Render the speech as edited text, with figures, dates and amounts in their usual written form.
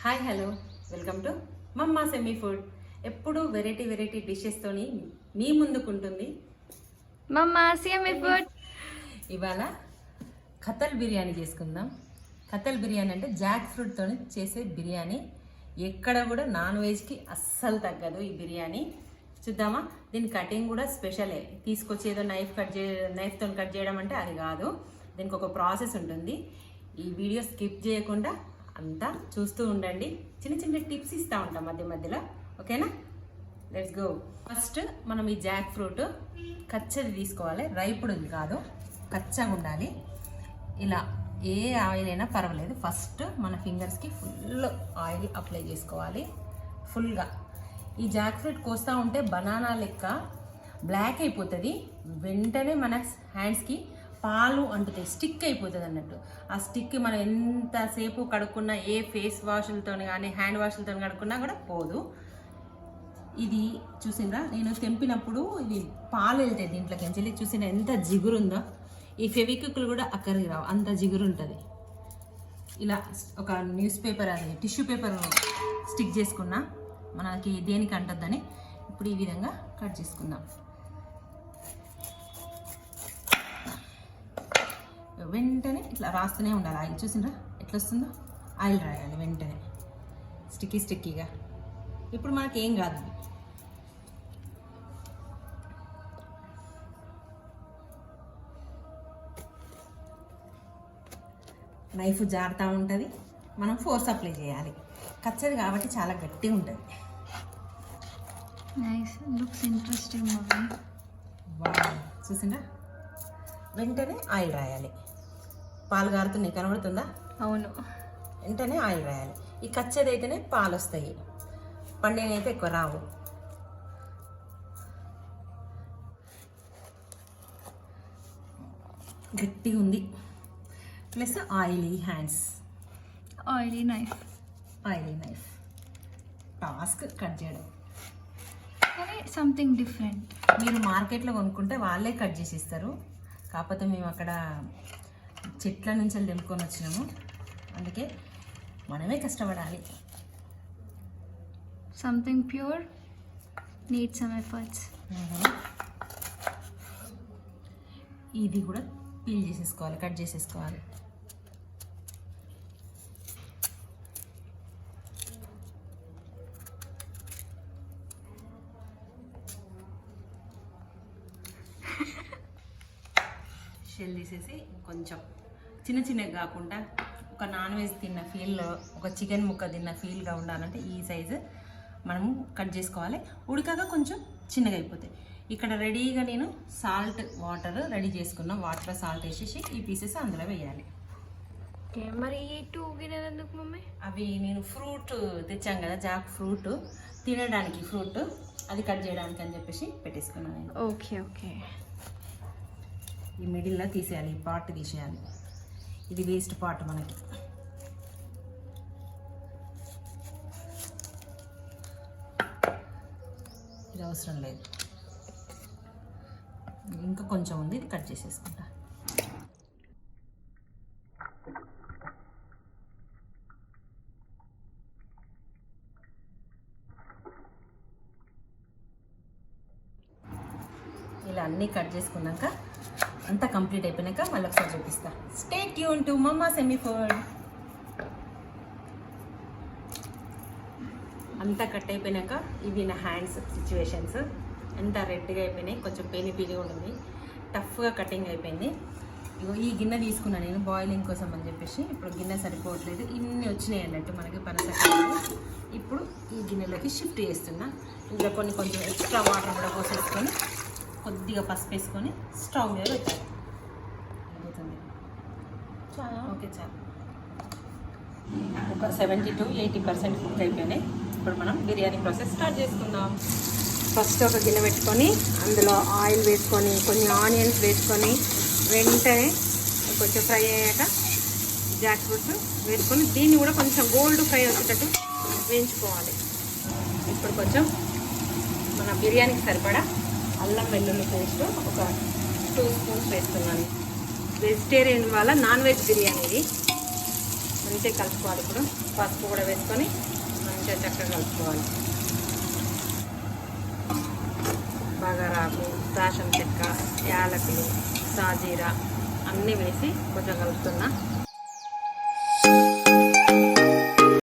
Hi hello welcome to మమ్మా semi food. ఎప్పుడు variety డిషెస్తోని మీ ముందుకుంటుంది మమ్మా సెమీ ఫుడ్. ఇవాళ ఖతల్ బిర్యానీ చేసుకుందాం. ఖతల్ బిర్యానీ అంటే జాక్ ఫ్రూట్తో చేసే బిర్యానీ. ఎక్కడ కూడా నాన్ వెజ్కి అస్సలు తగ్గదు ఈ బిర్యానీ. చూద్దామా? దీని కటింగ్ కూడా స్పెషలే. తీసుకొచ్చి ఏదో నైఫ్తో కట్ చేయడం అంటే అది కాదు. దీనికి ఒక ప్రాసెస్ ఉంటుంది. ఈ వీడియో స్కిప్ చేయకుండా అంతా చూస్తూ ఉండండి. చిన్న చిన్న టిప్స్ ఇస్తూ ఉంటాం మధ్య మధ్యలో. ఓకేనా? Let's go. ఫస్ట్ మనం ఈ జాక్ ఫ్రూట్ కచ్చది తీసుకోవాలి. రైపుడుది కాదు, కచ్చగా ఉండాలి. ఇలా ఏ ఆయిల్ అయినా పర్వాలేదు. ఫస్ట్ మన ఫింగర్స్కి ఫుల్ ఆయిల్ అప్లై చేసుకోవాలి ఫుల్గా. ఈ జాక్ ఫ్రూట్ కోస్తూ ఉంటే బనానా లెక్క బ్లాక్ అయిపోతుంది. వెంటనే మన హ్యాండ్స్కి పాలు అంటుతాయి, స్టిక్ అయిపోతుంది అన్నట్టు. ఆ స్టిక్ మనం ఎంతసేపు కడుక్కున్నా, ఏ ఫేస్ వాష్లతో కానీ హ్యాండ్ వాష్లతో కడుక్కున్నా కూడా పోదు. ఇది చూసిందా, నేను తెంపినప్పుడు ఇది పాలు వెళ్తాయి దీంట్లోకి వెళ్ళి. చూసిన ఎంత జిగురుందో. ఈ ఫెవిక్విక్లు కూడా అక్కడికి రావు, అంత జిగురు ఉంటుంది. ఇలా ఒక న్యూస్ పేపర్, అది టిష్యూ పేపర్ స్టిక్ చేసుకున్నా మనకి దేనికి అంటద్దని. ఇప్పుడు ఈ విధంగా కట్ చేసుకుందాం. వెంటనే ఇట్లా రాస్తూనే ఉండాలి ఆయిల్. చూసిండ్రా ఎట్లా వస్తుందో? ఆయిల్ రాయాలి వెంటనే స్టిక్కీగా. ఇప్పుడు మనకి ఏం కాదు. నైఫ్ జారుతూ ఉంటుంది, మనం ఫోర్స్ అప్లై చేయాలి. కచ్చది కాబట్టి చాలా గట్టిగా ఉంటుంది. Nice, looks interesting mummy. చూసిండ్రా? వెంటనే ఆయిల్ రాయాలి. పాలు గారుతున్నాయి, కనబడుతుందా? అవును. వెంటనే ఆయిల్ రాయాలి. ఈ కచ్చది అయితేనే పాలు వస్తాయి, పండిన అయితే ఎక్కువ రావు. గట్టిగా ఉంది, plus oily hands, oily knife. Task cut చేయడం. కానీ సంథింగ్ డిఫరెంట్. మీరు మార్కెట్లో కొనుక్కుంటే వాళ్ళే కట్ చేసి ఇస్తారు. కాకపోతే మేము అక్కడ చెట్ల నుంచి తెంపుకొని వచ్చినాము, అందుకే మనమే కష్టపడాలి. Something pure need some efforts. ఇది కూడా పీల్ చేసేసుకోవాలి, కట్ చేసేసుకోవాలి. షెల్ తీసేసి కొంచెం చిన్నగా కాకుండా ఒక నాన్ వెజ్ తిన్న ఫీల్లో, ఒక చికెన్ ముక్క తిన్న ఫీల్గా ఉండాలంటే ఈ సైజు మనము కట్ చేసుకోవాలి. ఉడికాక కొంచెం చిన్నగా అయిపోతాయి. ఇక్కడ రెడీగా నేను సాల్ట్ వాటర్ రెడీ చేసుకున్నాం. వాటర్లో సాల్ట్ వేసేసి ఈ పీసెస్ అందులో వేయాలి. ఓకే, మరి ఈ 2 గిన్నెలు ఎందుకు మమ్మీ? అవి నేను ఫ్రూట్ తెచ్చాం కదా, జాక్ ఫ్రూట్ తినడానికి, ఫ్రూట్ అది కట్ చేయడానికి అని చెప్పేసి పెట్టేసుకున్నాను నేను. ఓకే. ఈ మిడిల్లో తీసేయాలి, ఈ పార్ట్ తీసేయాలి. ఇది వేస్ట్ పార్ట్ మనకి. ఇది అవసరం లేదు, ఇంకా కొంచెం ఉంది, ఇది కట్ చేసేసుకుంటా. ఇలా అన్నీ కట్ చేసుకున్నాక అంతా కంప్లీట్ అయిపోయినాక మళ్ళీ ఒకసారి చూపిస్తా. స్టే ట్యూన్ టు మమ్మా సెమీ ఫుడ్. అంతా కట్ అయిపోయినాక ఇవి నా హ్యాండ్స్ సిచ్యువేషన్స్. ఎంత రెడ్గా అయిపోయినాయి, కొంచెం పెయిన్గా ఉంది, టఫ్గా కటింగ్ అయిపోయింది. ఈ గిన్నె తీసుకున్నాను నేను బాయిలింగ్ కోసం అని చెప్పేసి. ఇప్పుడు గిన్నె సరిపోవట్లేదు, ఇన్ని వచ్చినాయి అన్నట్టు మనకి పనసకాయలు. ఇప్పుడు ఈ గిన్నెలోకి షిఫ్ట్ చేస్తున్నా. ఇందులో కొంచెం ఎక్స్ట్రా వాటర్ కూడా పోసేసుకొని, కొద్దిగా పసుపు వేసుకొని స్టవ్ మీద పెట్టాలి. ఓకే, చాలు. ఒక 70 to 80% కుక్ అయిపోయినాయి. ఇప్పుడు మనం బిర్యానీ ప్రాసెస్ స్టార్ట్ చేసుకుందాం. ఫస్ట్ ఒక గిన్నె పెట్టుకొని అందులో ఆయిల్ వేసుకొని, కొన్ని ఆనియన్స్ వేసుకొని, వెంటనే కొంచెం ఫ్రై అయ్యాక జాక్ ఫ్రూట్ వేసుకొని దీన్ని కూడా కొంచెం గోల్డ్ ఫ్రై వచ్చేటట్టు వేయించుకోవాలి. ఇప్పుడు కొంచెం మన బిర్యానీకి సరిపడా అల్లం వెల్లుల్లి పేస్ట్ ఒక 2 స్పూన్స్ వేస్తున్నాను. వెజిటేరియన్ వాళ్ళ నాన్ వెజ్ బిర్యానీ ఇది. మంచిగా కలుపుకోవాలి. ఇప్పుడు పసుపు కూడా వేసుకొని మంచిగా చక్కగా కలుపుకోవాలి. బగారాకు, దాల్చిన చెక్క, యాలకులు, సాజీరా అన్నీ వేసి కొంచెం కలుపుతున్నా.